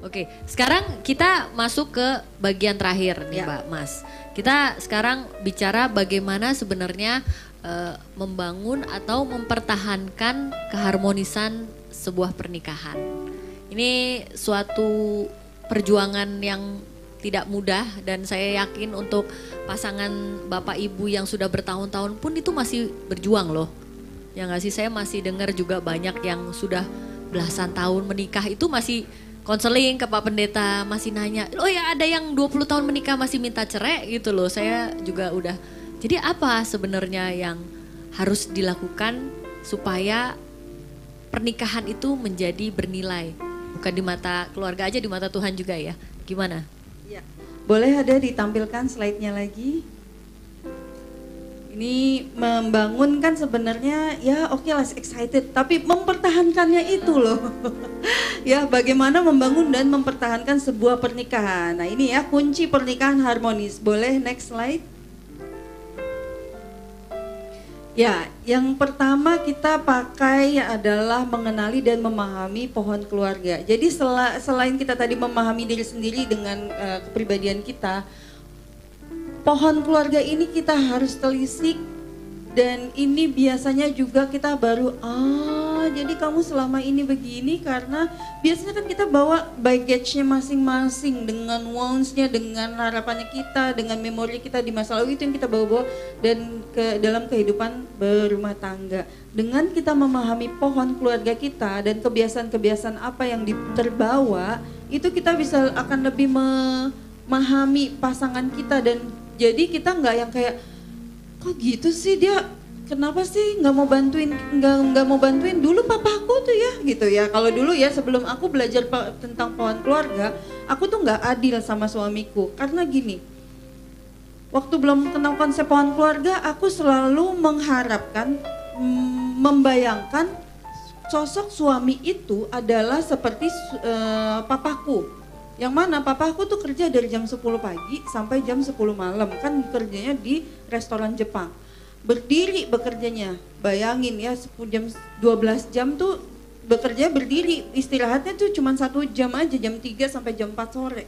Oke, sekarang kita masuk ke bagian terakhir nih Ya. Mbak Mas. Kita sekarang bicara bagaimana sebenarnya membangun atau mempertahankan keharmonisan sebuah pernikahan. Ini suatu perjuangan yang tidak mudah dan saya yakin untuk pasangan Bapak Ibu yang sudah bertahun-tahun pun itu masih berjuang loh. Ya nggak sih, saya masih dengar juga banyak yang sudah belasan tahun menikah itu masih konseling ke Pak Pendeta, masih nanya, oh ya ada yang 20 tahun menikah masih minta cerai gitu loh. Saya juga udah, jadi apa sebenarnya yang harus dilakukan supaya pernikahan itu menjadi bernilai? Bukan di mata keluarga aja, di mata Tuhan juga ya. Gimana? Ya. Boleh ada ditampilkan slide-nya lagi? Ini membangun kan sebenarnya ya oke lah excited, tapi mempertahankannya itu loh. Ya bagaimana membangun dan mempertahankan sebuah pernikahan. Nah ini ya kunci pernikahan harmonis. Boleh next slide? Ya, yang pertama kita pakai adalah mengenali dan memahami pohon keluarga. Jadi selain kita tadi memahami diri sendiri dengan kepribadian kita, pohon keluarga ini kita harus telisik. Dan ini biasanya juga kita baru, jadi kamu selama ini begini karena biasanya kan kita bawa baggage-nya masing-masing dengan wounds-nya, dengan harapannya kita, dengan memori kita di masa lalu itu yang kita bawa-bawa dan ke dalam kehidupan berumah tangga. Dengan kita memahami pohon keluarga kita dan kebiasaan-kebiasaan apa yang terbawa, itu kita bisa akan lebih memahami pasangan kita dan jadi kita nggak yang kayak kok gitu sih dia kenapa sih nggak mau bantuin dulu papaku tuh ya gitu ya. Kalau dulu ya sebelum aku belajar tentang pohon keluarga, aku tuh nggak adil sama suamiku karena gini, waktu belum kenal konsep pohon keluarga aku selalu mengharapkan membayangkan sosok suami itu adalah seperti papaku. Yang mana papaku tuh kerja dari jam 10 pagi sampai jam 10 malam, kan kerjanya di restoran Jepang. Berdiri bekerjanya, bayangin ya 12 jam tuh bekerja berdiri, istirahatnya tuh cuma 1 jam aja, jam 3 sampai jam 4 sore.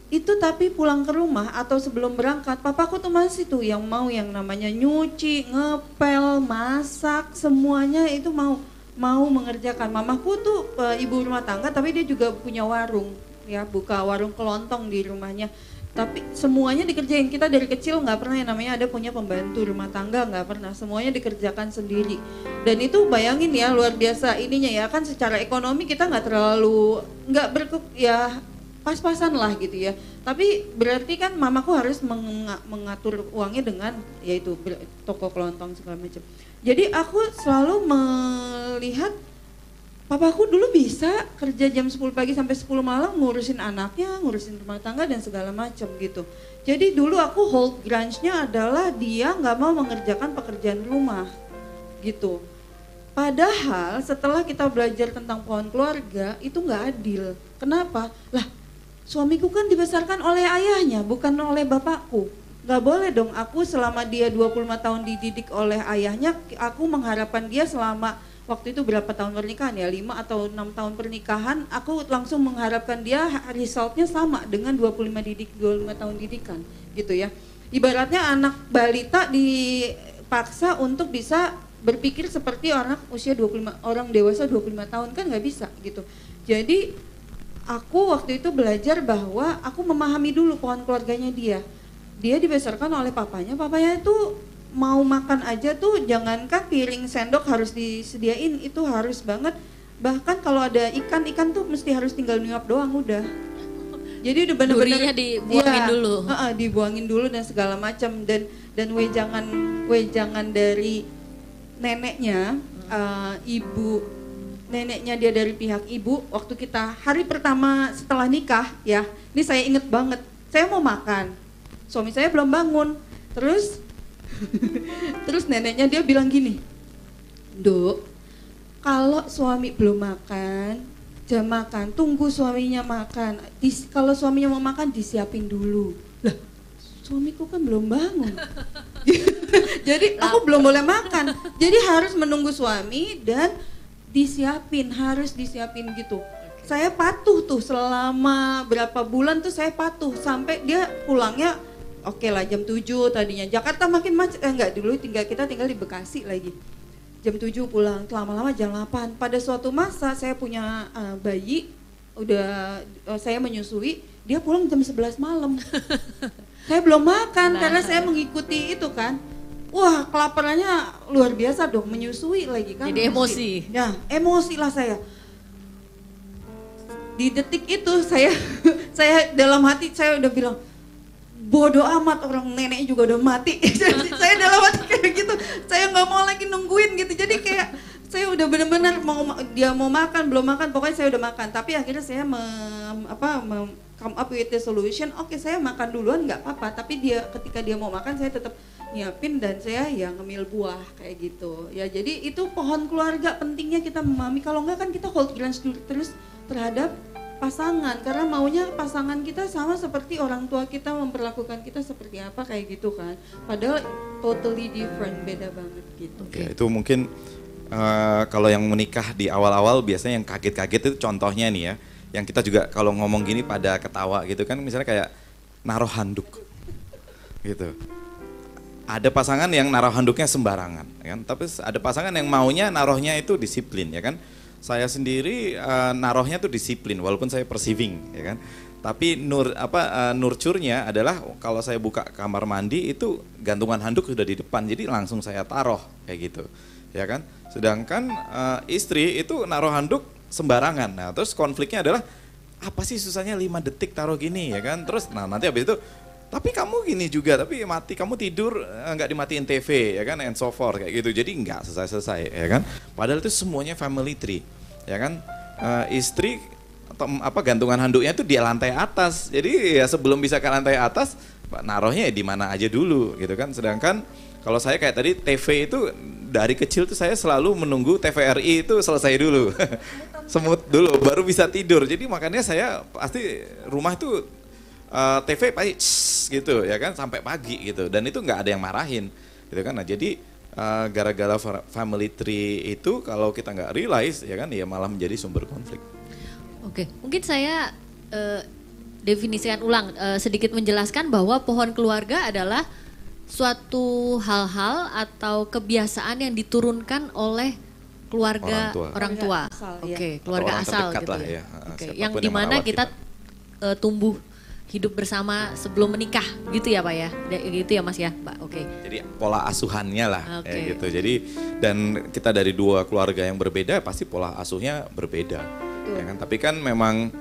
Itu tapi pulang ke rumah atau sebelum berangkat, papaku tuh masih tuh yang mau yang namanya nyuci, ngepel, masak, semuanya itu mau mengerjakan. Mamaku tuh ibu rumah tangga tapi dia juga punya warung. Ya buka warung kelontong di rumahnya, tapi semuanya dikerjain. Kita dari kecil nggak pernah yang namanya ada punya pembantu rumah tangga, nggak pernah, semuanya dikerjakan sendiri. Dan itu bayangin ya luar biasa ininya ya, kan secara ekonomi kita nggak ya pas-pasan lah gitu ya, tapi berarti kan mamaku harus mengatur uangnya dengan yaitu toko kelontong segala macam. Jadi aku selalu melihat papaku dulu bisa kerja jam 10 pagi sampai 10 malam ngurusin anaknya, ngurusin rumah tangga dan segala macam gitu. Jadi dulu aku hold grudge-nya adalah dia nggak mau mengerjakan pekerjaan rumah gitu. Padahal setelah kita belajar tentang pohon keluarga itu nggak adil. Kenapa? Lah suamiku kan dibesarkan oleh ayahnya bukan oleh bapakku. Nggak boleh dong aku selama dia 25 tahun dididik oleh ayahnya, aku mengharapkan dia selama waktu itu berapa tahun pernikahan ya, 5 atau 6 tahun pernikahan, aku langsung mengharapkan dia resultnya sama dengan 25 tahun didikan gitu ya. Ibaratnya anak balita dipaksa untuk bisa berpikir seperti orang usia 25, orang dewasa 25 tahun kan nggak bisa gitu. Jadi aku waktu itu belajar bahwa aku memahami dulu pohon keluarganya dia. Dia dibesarkan oleh papanya itu mau makan aja tuh jangankan piring sendok harus disediain, itu harus banget. Bahkan kalau ada ikan tuh mesti harus tinggal nyuap doang udah. Jadi udah bener-bener dibuangin dulu. Dibuangin dulu dan segala macam dan wejangan dari neneknya, neneknya dia dari pihak ibu waktu kita hari pertama setelah nikah ya. Ini saya inget banget. Saya mau makan. Suami saya belum bangun. Terus neneknya dia bilang gini, Duk, kalau suami belum makan, jam makan, tunggu suaminya makan. Kalau suaminya mau makan disiapin dulu. Lah, suamiku kan belum bangun. Jadi aku belum boleh makan. Jadi harus menunggu suami dan harus disiapin gitu. saya patuh tuh selama berapa bulan tuh saya patuh sampai dia pulangnya oke lah jam 7 tadinya. Jakarta makin macet, enggak dulu kita tinggal di Bekasi lagi. Jam 7 pulang, lama-lama jam 8. Pada suatu masa saya punya bayi, saya menyusui, dia pulang jam 11 malam. Saya belum makan karena saya mengikuti itu kan. Wah, kelaparannya luar biasa dong, menyusui lagi kan. Jadi emosi. Ya, emosi lah saya. Di detik itu saya dalam hati saya udah bilang, bodoh amat, orang nenek juga udah mati. Saya dalam hati kayak gitu, saya nggak mau lagi nungguin gitu. Jadi kayak saya udah benar-benar dia mau makan belum makan, pokoknya saya udah makan. Tapi akhirnya saya come up with the solution. Oke, saya makan duluan nggak apa-apa. Tapi ketika dia mau makan saya tetap nyiapin dan saya ya ngemil buah kayak gitu. Ya jadi itu pohon keluarga pentingnya kita memahami. Kalau nggak kan kita hold grudge terus terhadap pasangan, karena maunya pasangan kita sama seperti orang tua kita memperlakukan kita seperti apa kayak gitu kan, padahal totally different, beda banget gitu. Oke, itu mungkin kalau yang menikah di awal-awal biasanya yang kaget-kaget itu contohnya nih ya, yang kita juga kalau ngomong gini pada ketawa gitu kan, misalnya kayak naruh handuk gitu. Ada pasangan yang naruh handuknya sembarangan ya kan, tapi ada pasangan yang maunya naruhnya itu disiplin ya kan. Saya sendiri naruhnya tuh disiplin walaupun saya perceiving ya kan. Tapi nurture-nya adalah kalau saya buka kamar mandi itu gantungan handuk sudah di depan, jadi langsung saya taruh kayak gitu. Ya kan? Sedangkan istri itu naruh handuk sembarangan. Nah, terus konfliknya adalah apa sih susahnya 5 detik taruh gini ya kan? Terus nanti habis itu tapi kamu gini juga, tapi kamu tidur nggak dimatiin TV ya kan, and so forth kayak gitu. Jadi nggak selesai ya kan. Padahal itu semuanya family tree ya kan. Istri atau gantungan handuknya itu di lantai atas. Jadi ya sebelum bisa ke lantai atas, naruhnya ya di mana aja dulu gitu kan. Sedangkan kalau saya kayak tadi TV itu dari kecil tuh saya selalu menunggu TVRI itu selesai dulu. Semut dulu baru bisa tidur. Jadi makanya saya pasti rumah itu TV pasti gitu ya kan sampai pagi gitu, dan itu nggak ada yang marahin gitu kan. Nah jadi gara-gara family tree itu kalau kita nggak realize ya kan, ya malah menjadi sumber konflik. Oke, mungkin saya definisikan ulang, sedikit menjelaskan bahwa pohon keluarga adalah suatu hal-hal atau kebiasaan yang diturunkan oleh keluarga orang tua. Oke, keluarga asal gitu ya. Oke, yang dimana kita tumbuh hidup bersama sebelum menikah gitu ya Pak ya, gitu ya Mas ya Pak. Oke. Jadi pola asuhannya lah ya gitu. Jadi dan kita dari 2 keluarga yang berbeda pasti pola asuhnya berbeda. Ya kan? Tapi kan memang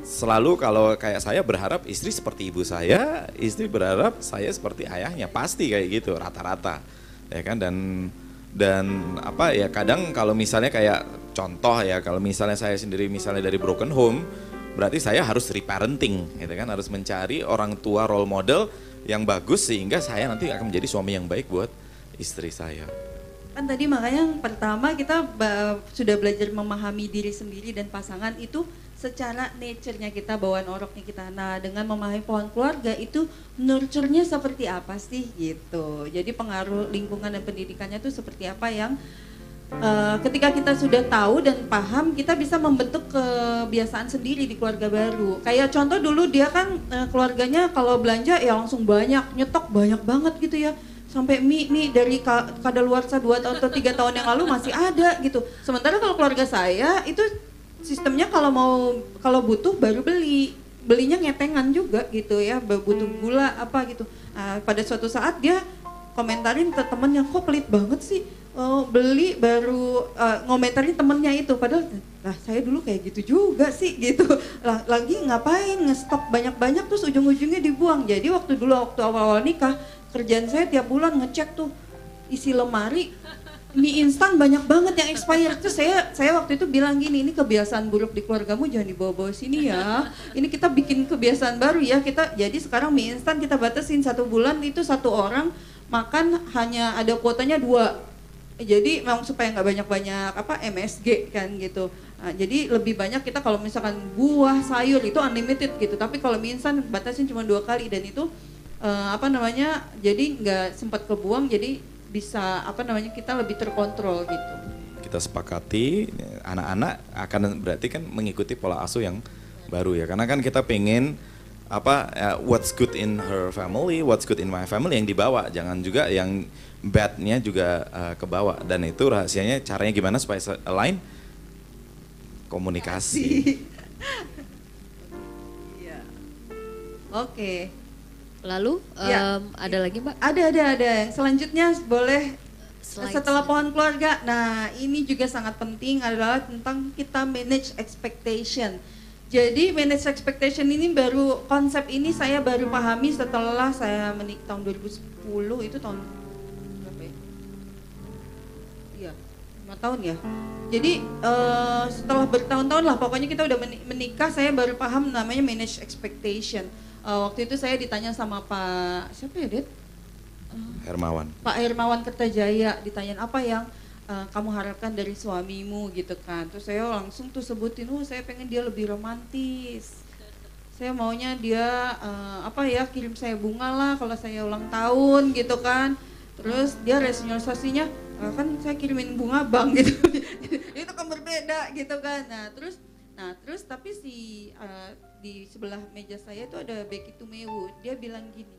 selalu kalau kayak saya berharap istri seperti ibu saya, istri berharap saya seperti ayahnya, pasti kayak gitu rata-rata. Ya kan, dan apa ya, kadang kalau misalnya kayak contoh ya, kalau misalnya saya sendiri misalnya dari broken home, berarti saya harus reparenting gitu kan, harus mencari orang tua role model yang bagus sehingga saya nanti akan menjadi suami yang baik buat istri saya. Kan tadi makanya yang pertama kita sudah belajar memahami diri sendiri dan pasangan itu secara nature-nya kita, bawaan oroknya kita. Nah, dengan memahami pohon keluarga itu nurture-nya seperti apa sih gitu. Jadi pengaruh lingkungan dan pendidikannya itu seperti apa yang ketika kita sudah tahu dan paham, kita bisa membentuk kebiasaan sendiri di keluarga baru. Kayak contoh dulu dia kan keluarganya kalau belanja ya langsung banyak, nyetok banyak banget gitu ya. Sampai mie dari kadaluarsa 2 tahun atau 3 tahun yang lalu masih ada gitu. Sementara kalau keluarga saya itu sistemnya kalau butuh baru belinya ngetengan juga gitu ya, butuh gula apa gitu. Nah, pada suatu saat dia komentarin ke temennya, kok pelit banget sih, beli baru ngomentarin temennya itu, padahal lah saya dulu kayak gitu juga sih gitu. Lagi ngapain ngestok banyak-banyak terus ujung-ujungnya dibuang. Jadi waktu awal-awal nikah, kerjaan saya tiap bulan ngecek tuh isi lemari, mie instan banyak banget yang expired. Terus saya waktu itu bilang gini, ini kebiasaan buruk di keluargamu jangan dibawa-bawa sini ya. Ini kita bikin kebiasaan baru ya. Jadi sekarang mie instan kita batasin 1 bulan itu 1 orang makan hanya ada kuotanya 2. Jadi memang supaya nggak banyak-banyak MSG kan gitu. Nah, jadi lebih banyak kita kalau misalkan buah, sayur itu unlimited gitu. Tapi kalau mie instan batasin cuma 2 kali, dan itu jadi nggak sempat kebuang, jadi bisa kita lebih terkontrol gitu. Kita sepakati anak-anak akan berarti kan mengikuti pola asuh yang baru ya. Karena kan kita pengen what's good in her family, what's good in my family yang dibawa, jangan juga yang badnya juga kebawa. Dan itu rahasianya caranya gimana supaya align? Komunikasi. Iya. Oke. Lalu Ya. ada lagi Mbak? Ada. Yang selanjutnya boleh Slide. setelah pohon keluarga. Nah, ini juga sangat penting adalah tentang kita manage expectation. Jadi manage expectation ini konsep ini saya baru pahami setelah saya menikah tahun 2010, itu tahun berapa ya? Iya, 5 tahun ya. Jadi setelah bertahun-tahun lah, pokoknya kita udah menikah, saya baru paham namanya manage expectation. Waktu itu saya ditanya sama Pak, siapa ya, Det? Hermawan. Pak Hermawan Kertajaya, ditanyain apa yang kamu harapkan dari suamimu gitu kan. Terus saya langsung tuh sebutin, saya pengen dia lebih romantis. Saya maunya dia kirim saya bunga lah kalau saya ulang tahun gitu kan. Terus dia rasionalisasinya, kan saya kirimin bunga bang gitu. Itu kan berbeda gitu kan. Nah terus tapi di sebelah meja saya itu ada Becky Tumewu. Dia bilang gini,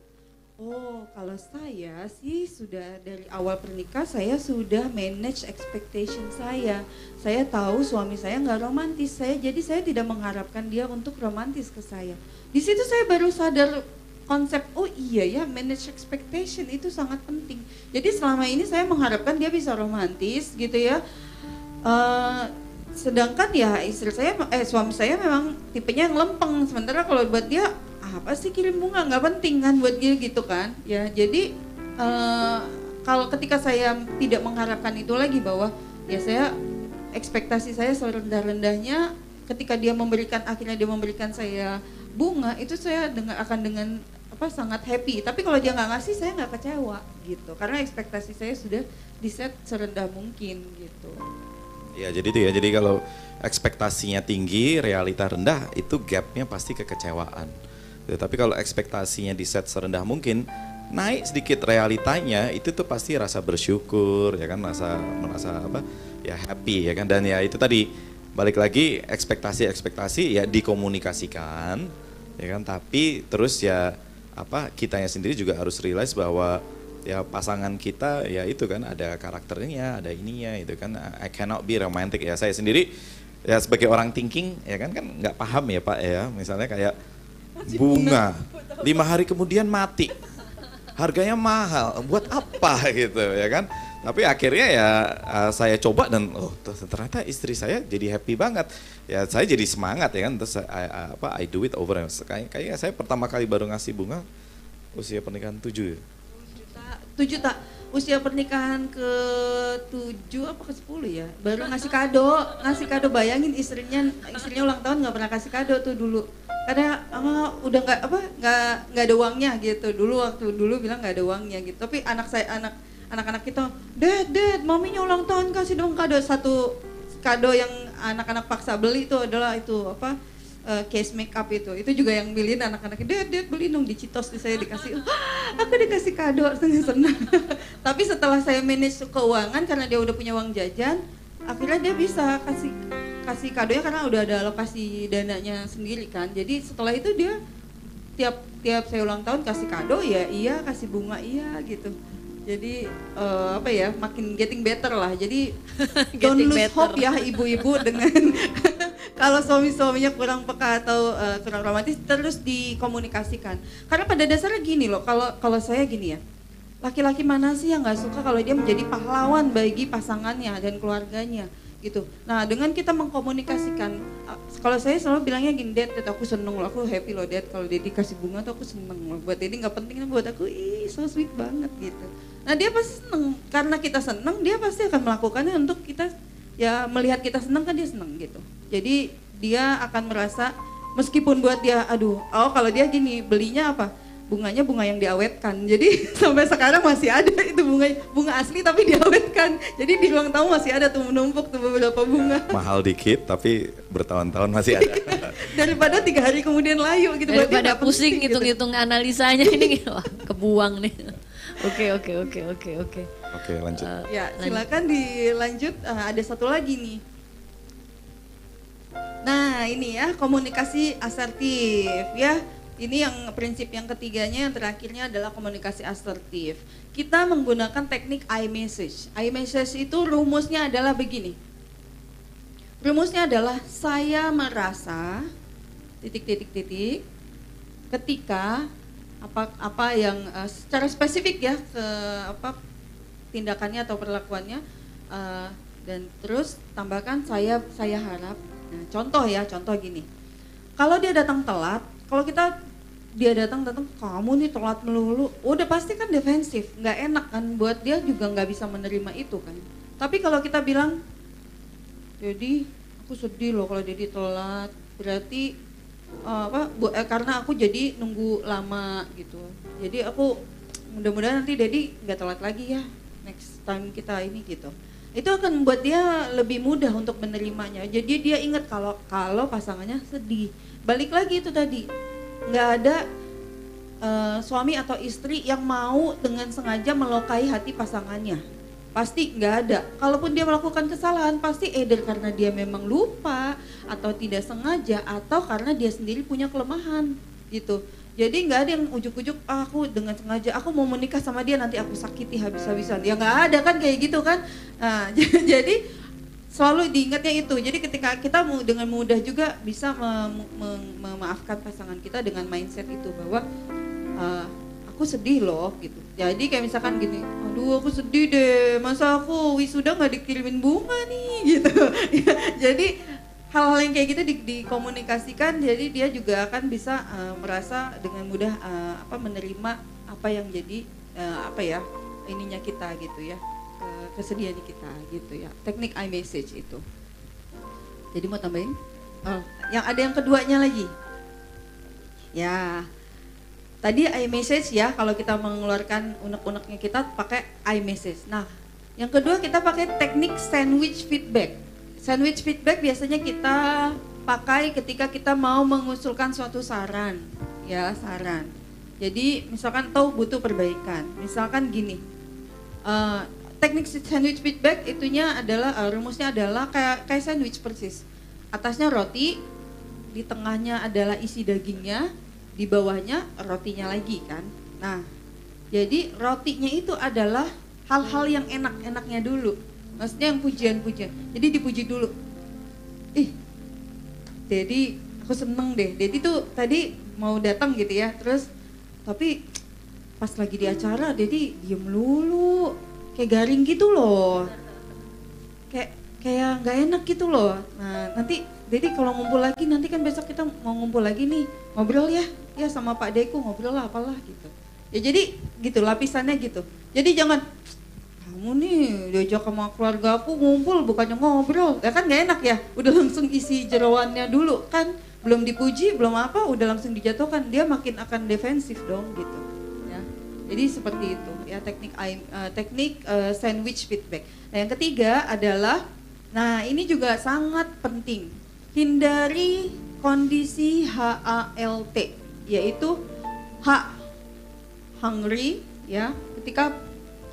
oh, kalau saya sih sudah dari awal pernikahan saya sudah manage expectation saya. Saya tahu suami saya nggak romantis, jadi saya tidak mengharapkan dia untuk romantis ke saya. Di situ saya baru sadar konsep, oh iya ya, manage expectation itu sangat penting. Jadi selama ini saya mengharapkan dia bisa romantis gitu ya. Sedangkan ya suami saya memang tipenya yang lempeng, sementara kalau buat dia apa sih kirim bunga, nggak penting kan buat dia gitu kan ya. Jadi kalau ketika saya tidak mengharapkan itu lagi, bahwa ya saya ekspektasi saya serendah-rendahnya ketika akhirnya dia memberikan saya bunga, itu saya akan dengan sangat happy. Tapi kalau dia nggak ngasih, saya nggak kecewa gitu, karena ekspektasi saya sudah diset serendah mungkin gitu. Ya jadi itu ya, jadi kalau ekspektasinya tinggi, realita rendah, itu gapnya pasti kekecewaan. Tapi kalau ekspektasinya di set serendah mungkin, naik sedikit realitanya, itu tuh pasti rasa bersyukur, ya kan, merasa ya happy, ya kan. Dan ya itu tadi, balik lagi ekspektasi ya dikomunikasikan, ya kan. Tapi terus ya kitanya sendiri juga harus realize bahwa ya pasangan kita ya itu kan ada karakternya, ada ininya, itu kan. I cannot be romantic ya. Saya sendiri ya sebagai orang thinking ya kan nggak paham ya Pak ya, misalnya kayak bunga 5 hari kemudian mati, harganya mahal, buat apa gitu ya kan. Tapi akhirnya ya saya coba dan ternyata istri saya jadi happy banget ya, saya jadi semangat ya kan. Terus I do it over. Kayaknya saya pertama kali baru ngasih bunga usia pernikahan 7 ya. 7 tak? Usia pernikahan ke-7 apa ke-10 ya? Baru ngasih kado, bayangin istrinya ulang tahun nggak pernah kasih kado tuh dulu. Karena udah nggak ada uangnya gitu. Waktu dulu bilang nggak ada uangnya gitu. Tapi anak-anak kita, Dad, maminya ulang tahun, kasih dong kado. Satu kado yang anak-anak paksa beli itu adalah case makeup itu juga yang biliin anak-anak, Dad beli dong, di Citos saya dikasih, aku dikasih kado, senang. Tapi setelah saya manage keuangan, karena dia udah punya uang jajan, akhirnya dia bisa kasih kadonya karena udah ada alokasi dananya sendiri kan. Jadi setelah itu dia tiap saya ulang tahun kasih kado ya iya, kasih bunga iya gitu. Jadi makin getting better lah. Jadi don't lose hope ya ibu-ibu dengan kalau suami-suaminya kurang peka atau kurang romantis, terus dikomunikasikan. Karena pada dasarnya gini loh, kalau saya gini ya, laki-laki mana sih yang nggak suka kalau dia menjadi pahlawan bagi pasangannya dan keluarganya gitu. Nah dengan kita mengkomunikasikan, kalau saya selalu bilangnya gini, Dad, aku seneng loh, aku happy loh Dad, kalau Daddy kasih bunga tuh aku seneng loh. Buat Daddy nggak penting, buat aku so sweet banget gitu. Nah dia pasti seneng, karena kita seneng dia pasti akan melakukannya untuk kita, ya melihat kita seneng kan dia seneng gitu. Jadi dia akan merasa, meskipun buat dia kalau dia gini, belinya bunganya bunga yang diawetkan. Jadi sampai sekarang masih ada itu bunga asli tapi diawetkan. Jadi di ruang tamu masih ada tuh menumpuk tuh beberapa bunga. Mahal dikit tapi bertahun-tahun masih ada. Daripada 3 hari kemudian layu gitu. Daripada pusing hitung-hitung analisanya ini wah, kebuang nih. Oke. Oke, lanjut. Ya silakan dilanjut. Ada satu lagi nih. Nah ini ya, komunikasi asertif ya. Ini yang prinsip yang ketiganya, yang terakhirnya adalah komunikasi asertif. Kita menggunakan teknik iMessage. iMessage itu rumusnya adalah begini. Rumusnya adalah saya merasa titik ketika apa yang secara spesifik ya ke tindakannya atau perlakuannya, dan terus tambahkan saya harap. Nah, contoh gini. Kalau dia datang telat, kalau dia datang kamu nih telat melulu, udah pasti kan defensif, nggak enak kan, buat dia juga nggak bisa menerima itu kan. Tapi kalau kita bilang, jadi aku sedih loh kalau jadi telat, berarti karena aku jadi nunggu lama gitu. Jadi aku mudah-mudahan nanti Dedi nggak telat lagi ya, next time kita ini gitu. Itu akan membuat dia lebih mudah untuk menerimanya. Jadi dia ingat kalau pasangannya sedih. Balik lagi itu tadi, nggak ada suami atau istri yang mau dengan sengaja melukai hati pasangannya. Pasti nggak ada. Kalaupun dia melakukan kesalahan, pasti either karena dia memang lupa atau tidak sengaja, atau karena dia sendiri punya kelemahan gitu. Jadi nggak ada yang ujuk-ujuk, aku dengan sengaja, aku mau menikah sama dia nanti aku sakiti habis-habisan. Ya nggak ada kan kayak gitu kan. Nah, jadi selalu diingatnya itu. Jadi ketika kita dengan mudah juga bisa memaafkan pasangan kita dengan mindset itu bahwa aku sedih loh gitu. Jadi kayak misalkan gini, aduh aku sedih deh, masa aku wisuda nggak dikirimin bunga nih gitu. Jadi hal-hal yang kayak gitu dikomunikasikan, jadi dia juga akan bisa merasa dengan mudah menerima apa yang jadi ininya kita gitu ya, kesedihan kita gitu ya. Teknik iMessage itu. Jadi mau tambahin? Yang ada yang keduanya lagi. Ya. Tadi iMessage ya, kalau kita mengeluarkan unek-uneknya kita pakai iMessage. Nah, yang kedua kita pakai teknik sandwich feedback. Sandwich feedback biasanya kita pakai ketika kita mau mengusulkan suatu saran, ya saran. Jadi misalkan tahu butuh perbaikan, misalkan gini, teknik sandwich feedback itunya adalah rumusnya adalah kayak sandwich persis. Atasnya roti, di tengahnya adalah isi dagingnya, di bawahnya rotinya lagi kan. Nah, jadi rotinya itu adalah hal-hal yang enak-enaknya dulu. Maksudnya yang pujian-pujian. Jadi dipuji dulu. Dedi aku seneng deh. Dedi tuh tadi mau datang gitu ya. Terus tapi pas lagi di acara Dedi diem lulu. Kayak garing gitu loh. Kayak nggak enak gitu loh. Nah, nanti Dedi kalau ngumpul lagi, nanti kan besok kita mau ngumpul lagi nih, ngobrol ya sama Pak Deku, ngobrol lah apalah gitu. Ya jadi gitu, lapisannya gitu. Jadi jangan, kamu nih diajak sama keluarga aku ngumpul bukannya ngobrol, ya kan gak enak ya, udah langsung isi jeroannya dulu kan, belum dipuji, belum apa, udah langsung dijatuhkan, dia makin akan defensif dong gitu. Ya. Jadi seperti itu ya teknik sandwich feedback. Nah yang ketiga adalah, nah ini juga sangat penting. Hindari kondisi HALT, yaitu hungry ya, ketika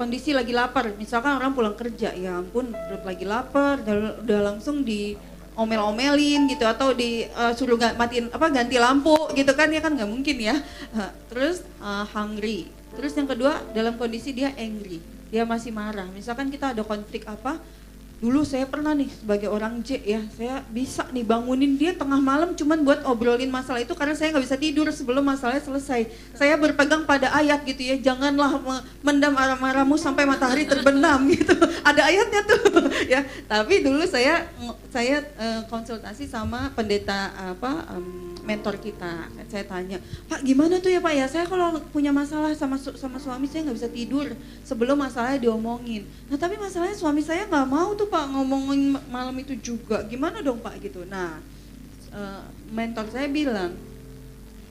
kondisi lagi lapar, misalkan orang pulang kerja, ya ampun perut lagi lapar, udah langsung diomel-omelin gitu, atau disuruh ganti lampu gitu kan, ya kan nggak mungkin ya. Terus hungry, terus yang kedua dalam kondisi dia angry, dia masih marah, misalkan kita ada konflik apa. Dulu saya pernah nih sebagai orang J ya, saya bisa nih bangunin dia tengah malam cuman buat obrolin masalah itu karena saya nggak bisa tidur sebelum masalahnya selesai. Saya berpegang pada ayat gitu ya, janganlah mendam amarahmu sampai matahari terbenam gitu. Ada ayatnya tuh ya. Tapi dulu saya konsultasi sama pendeta mentor kita. Saya tanya, Pak gimana tuh ya Pak ya, saya kalau punya masalah sama suami saya nggak bisa tidur sebelum masalahnya diomongin. Nah tapi masalahnya suami saya nggak mau tuh Pak ngomongin malam itu juga, gimana dong Pak gitu. Nah mentor saya bilang,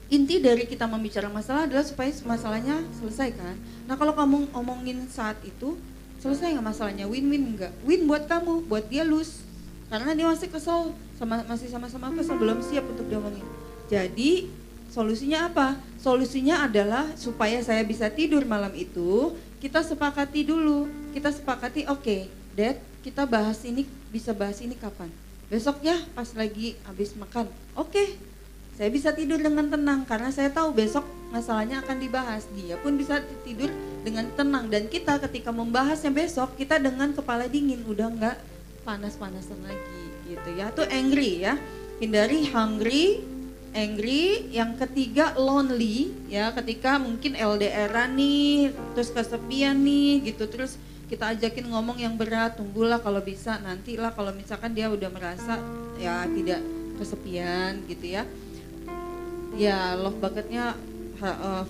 inti dari kita membicarakan masalah adalah supaya masalahnya selesai kan. Nah kalau kamu omongin saat itu, selesai nggak masalahnya, win-win nggak? Win buat kamu, buat dia lose. Karena dia masih kesel, masih sama-sama kesel, belum siap untuk diomongin. Jadi solusinya apa? Solusinya adalah supaya saya bisa tidur malam itu, kita sepakati dulu. Kita sepakati, oke, Dad, kita bisa bahas ini kapan? Besoknya pas lagi habis makan, oke, saya bisa tidur dengan tenang karena saya tahu besok masalahnya akan dibahas. Dia pun bisa tidur dengan tenang, dan kita ketika membahasnya besok kita dengan kepala dingin, udah nggak panas-panasan lagi gitu ya. Itu angry ya, hindari hungry, angry. Yang ketiga lonely ya, ketika mungkin LDR-an nih, terus kesepian nih gitu, terus kita ajakin ngomong yang berat, tunggulah kalau bisa, nantilah kalau misalkan dia udah merasa ya tidak kesepian gitu ya. Ya love bucketnya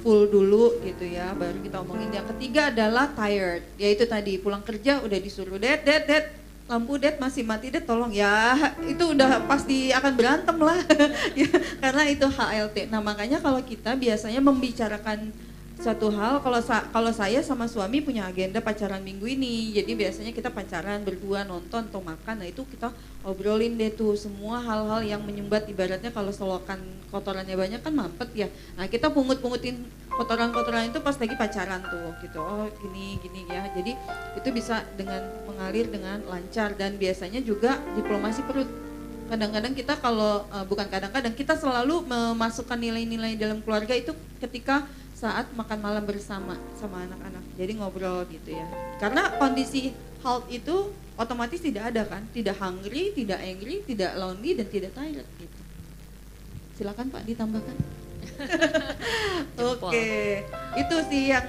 full dulu gitu ya, baru kita omongin. Yang ketiga adalah tired, yaitu tadi pulang kerja udah disuruh dad, lampu dad masih mati dad, tolong ya, itu udah pasti akan berantem lah ya, karena itu HLT. Nah makanya kalau kita biasanya membicarakan satu hal, kalau saya sama suami punya agenda pacaran minggu ini, jadi biasanya kita pacaran berdua, nonton atau makan. Nah itu kita obrolin deh tuh semua hal-hal yang menyumbat, ibaratnya kalau selokan kotorannya banyak kan mampet ya. Nah kita pungutin kotoran-kotoran itu pas lagi pacaran tuh gitu. Oh gini ya. Jadi itu bisa dengan mengalir dengan lancar, dan biasanya juga diplomasi perut. Kadang-kadang kita kita selalu memasukkan nilai-nilai dalam keluarga itu ketika saat makan malam bersama sama anak-anak. Jadi ngobrol gitu ya. Karena kondisi health itu otomatis tidak ada kan, tidak hungry, tidak angry, tidak lonely, dan tidak tired gitu. Silakan Pak ditambahkan. Oke. Itu sih yang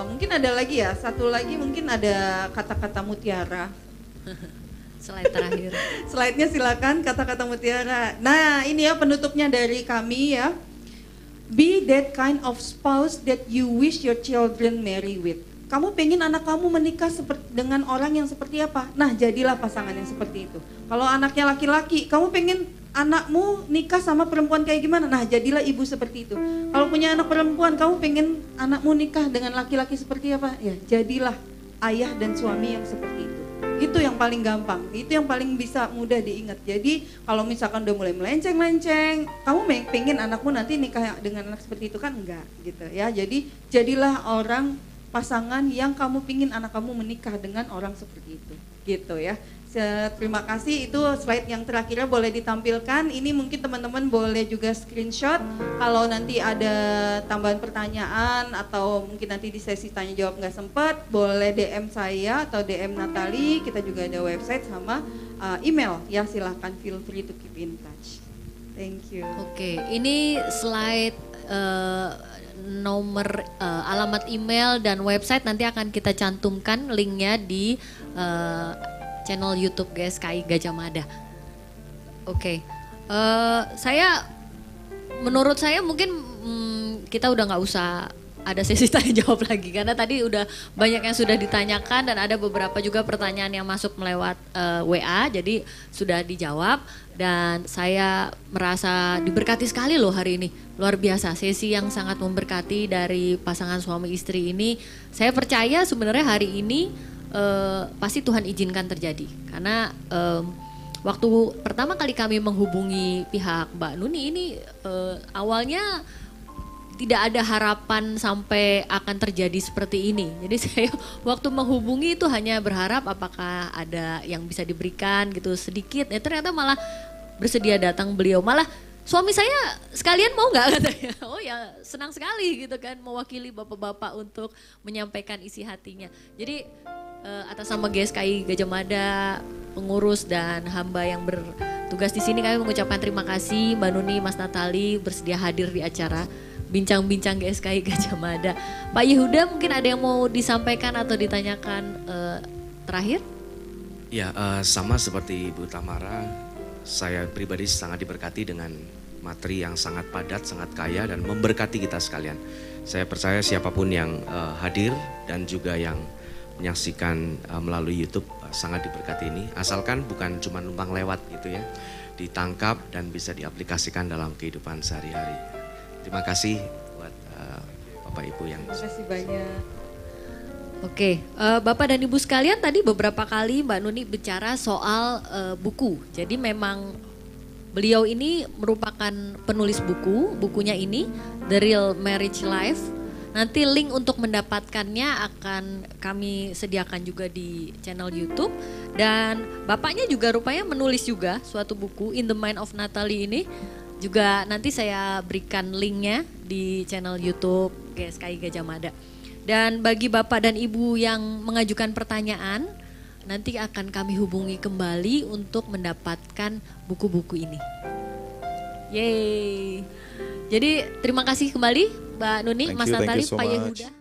mungkin ada lagi ya, satu lagi mungkin ada kata-kata mutiara. Slide terakhir. Slide-nya silakan, kata-kata mutiara. Nah ini ya penutupnya dari kami ya. Be that kind of spouse that you wish your children marry with. Kamu pengen anak kamu menikah dengan orang yang seperti apa? Nah jadilah pasangan yang seperti itu. Kalau anaknya laki-laki, kamu pengen anakmu nikah sama perempuan kayak gimana? Nah jadilah ibu seperti itu. Kalau punya anak perempuan, kamu pengen anakmu nikah dengan laki-laki seperti apa? Ya jadilah ayah dan suami yang seperti itu. Itu yang paling gampang, itu yang paling bisa mudah diingat. Jadi kalau misalkan udah mulai melenceng-lenceng, kamu pengen anakmu nanti nikah dengan anak seperti itu kan enggak gitu ya. Jadi jadilah orang pasangan yang kamu pingin anak kamu menikah dengan orang seperti itu gitu ya. Terima kasih, itu slide yang terakhirnya boleh ditampilkan. Ini mungkin teman-teman boleh juga screenshot. Kalau nanti ada tambahan pertanyaan atau mungkin nanti di sesi tanya jawab nggak sempat, boleh DM saya atau DM Natali. Kita juga ada website sama email ya, silahkan feel free to keep in touch. Thank you. Oke, ini slide nomor alamat email dan website nanti akan kita cantumkan linknya di channel YouTube GSKI Gajah Mada. Oke. Menurut saya mungkin kita udah nggak usah ada sesi tanya jawab lagi, karena tadi udah banyak yang sudah ditanyakan dan ada beberapa juga pertanyaan yang masuk melewat WA, jadi sudah dijawab. Dan saya merasa diberkati sekali loh hari ini, luar biasa, sesi yang sangat memberkati dari pasangan suami istri ini. Saya percaya sebenarnya hari ini pasti Tuhan izinkan terjadi, karena waktu pertama kali kami menghubungi pihak Mbak Nuni ini awalnya tidak ada harapan sampai akan terjadi seperti ini. Jadi saya waktu menghubungi itu hanya berharap apakah ada yang bisa diberikan gitu sedikit. Ternyata malah bersedia datang beliau, malah suami saya sekalian mau nggak katanya. Oh ya senang sekali gitu kan, mewakili bapak-bapak untuk menyampaikan isi hatinya. Jadi atas nama GSKI Gajah Mada, pengurus dan hamba yang bertugas di sini, kami mengucapkan terima kasih Mbak Nuni, Mas Natali bersedia hadir di acara bincang-bincang GSKI Gajah Mada. Pak Yehuda mungkin ada yang mau disampaikan atau ditanyakan terakhir? Ya, sama seperti Ibu Tamara, saya pribadi sangat diberkati dengan materi yang sangat padat, sangat kaya dan memberkati kita sekalian. Saya percaya siapapun yang hadir dan juga yang menyaksikan melalui YouTube sangat diberkati ini, asalkan bukan cuma numpang lewat gitu ya, ditangkap dan bisa diaplikasikan dalam kehidupan sehari-hari. Terima kasih buat Bapak Ibu yang. Terima kasih banyak. Oke, Bapak dan Ibu sekalian, tadi beberapa kali Mbak Nuni bicara soal buku. Jadi memang beliau ini merupakan penulis buku, bukunya ini The Real Marriage Life. Nanti link untuk mendapatkannya akan kami sediakan juga di channel YouTube. Dan bapaknya juga rupanya menulis juga suatu buku In the Mind of Natalie ini. Juga nanti saya berikan linknya di channel YouTube GSKI Gajah Mada. Dan bagi bapak dan ibu yang mengajukan pertanyaan, nanti akan kami hubungi kembali untuk mendapatkan buku-buku ini. Yeay. Jadi terima kasih kembali Mbak Nuni, Thank Mas you Natalie, so Pak much. Yehuda.